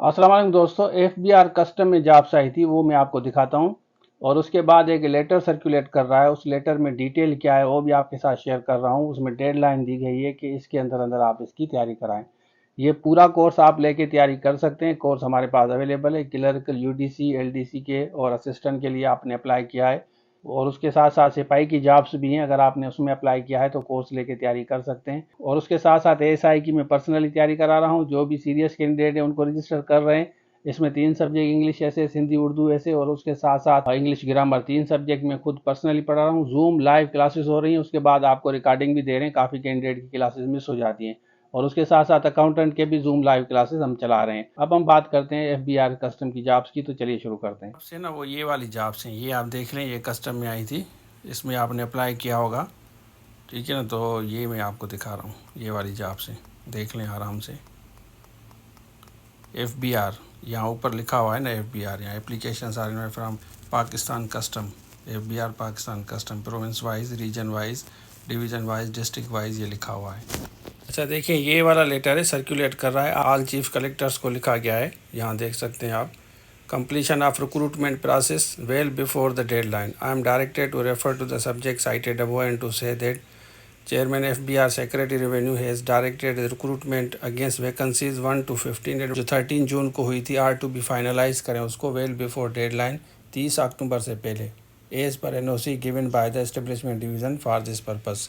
अस्सलाम वालेकुम दोस्तों, FBR कस्टम में जॉब्स आई थी वो मैं आपको दिखाता हूँ और उसके बाद एक लेटर सर्कुलेट कर रहा है। उस लेटर में डिटेल क्या है वो भी आपके साथ शेयर कर रहा हूँ। उसमें डेडलाइन दी गई है कि इसके अंदर अंदर आप इसकी तैयारी कराएं। ये पूरा कोर्स आप लेके तैयारी कर सकते हैं। कोर्स हमारे पास अवेलेबल है। क्लर्कल UDC LDC के और असिस्टेंट के लिए आपने अप्लाई किया है और उसके साथ साथ सिपाही की जॉब्स भी हैं। अगर आपने उसमें अप्लाई किया है तो कोर्स लेके तैयारी कर सकते हैं। और उसके साथ साथ ASI की मैं पर्सनली तैयारी करा रहा हूँ। जो भी सीरियस कैंडिडेट है उनको रजिस्टर कर रहे हैं। इसमें 3 सब्जेक्ट इंग्लिश ऐसे, हिंदी उर्दू ऐसे और उसके साथ साथ इंग्लिश ग्रामर 3 सब्जेक्ट में खुद पर्सनली पढ़ा रहा हूँ। जूम लाइव क्लासेस हो रही हैं। उसके बाद आपको रिकॉर्डिंग भी दे रहे हैं। काफ़ी कैंडिडेट की क्लासेस मिस हो जाती हैं और उसके साथ साथ अकाउंटेंट के भी जूम लाइव क्लासेस हम चला रहे हैं। अब हम बात करते हैं FBR कस्टम की जॉब्स की, तो चलिए शुरू करते हैं। आपसे ना वो ये वाली जॉब्स हैं, ये आप देख लें, ये कस्टम में आई थी, इसमें आपने अप्लाई किया होगा, ठीक है ना। तो ये मैं आपको दिखा रहा हूँ, ये वाली जॉब्स हैं, देख लें आराम से। FBR यहाँ ऊपर लिखा हुआ है ना, FBR यहाँ application are from Pakistan custom. FBR Pakistan custom, province wise, region wise, division wise, district wise ये लिखा हुआ है। अच्छा देखिए, ये वाला लेटर है, सर्कुलेट कर रहा है, ऑल चीफ कलेक्टर्स को लिखा गया है। यहाँ देख सकते हैं आप। Completion of recruitment process well before the deadline. I am directed to refer to the subject cited above and to say that Chairman FBR Secretary Revenue has directed the recruitment against vacancies 1 to 15 जो 13 जून को हुई थी are to be finalise करें उसको well before deadline 30 अक्टूबर से पहले as per NOC given by the establishment division for this purpose.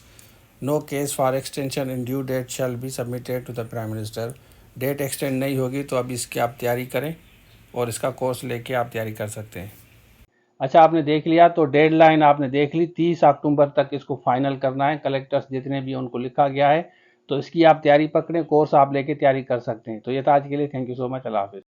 No case for extension in due date shall be submitted to the Prime Minister. Date extend नहीं होगी तो अब इसकी आप तैयारी करें और इसका कोर्स लेके आप तैयारी कर सकते हैं। अच्छा, आपने देख लिया तो डेडलाइन आपने देख ली, 30 अक्टूबर तक इसको फाइनल करना है। कलेक्टर्स जितने भी उनको लिखा गया है, तो इसकी आप तैयारी पकड़ें, कोर्स आप लेके तैयारी कर सकते हैं। तो ये था आज के लिए। Thank you so much. अल्लाह हाफिज़।